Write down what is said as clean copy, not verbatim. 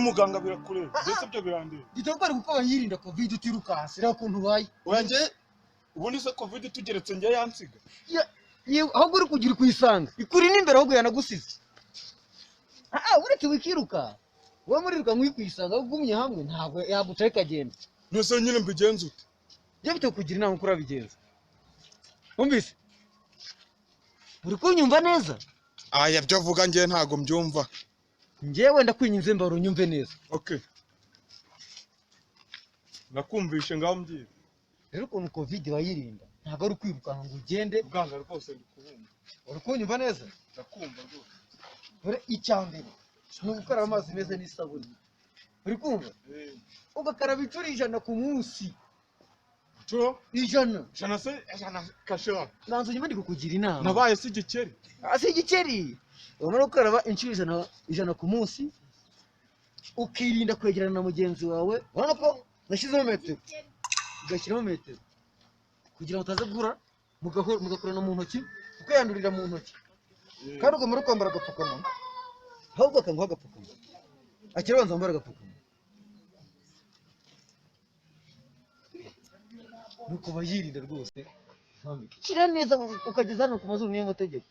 Muganga birakure byose byo birandira gitobari kuko bayirinda covid utirukanse rero kuntu bayi wanje ubundi se covid tugeretse nge yansiga ahubwo uri kugira kuyisanga ikuri n'imbere ahubwo yanagusize uretse wikiruka wowe muriruka nk'uyikwisanga ugumye hamwe ntabwo yaguteka agenda nose nyine mbigenza ute je bito kugira inama kuri abigenza umvise uri kunyumva neza aya byo vuga nge ntago mbyumva ngewe ndakwinyize mbaro nyumve neza okay nakumvishe ngaho mbyiye rero ukuntu covid bayirinda ntabwo ari kwirukanka ngo ugende bwanga rwose ndikubumva uri kunyumva neza ndakumva rwose ore icyambere no gukara amazi meza n'isabuni uri kumva ugakaraba inshuro 100 ku munsi cyo 100 se kashira nanzo nyuma ndikukugira inama nabaye si igikeri umara gukaraba inshuro 100 ku munsi ukirinda kwegerana na mugenzi wawe urabona ko nashizeho metero ugashyiraho metero kugira ngo utaza guhura mugakorana mu ntoki kuko yandurira mu ntoki kandi ugomba kwambara agapfukamunwa ahubwo akanguha agapfukamunwa akira abanza wambara agapfukamunwa nuko bayirinda rwose kira neza ukageza hano ku mazuru niyo mategeko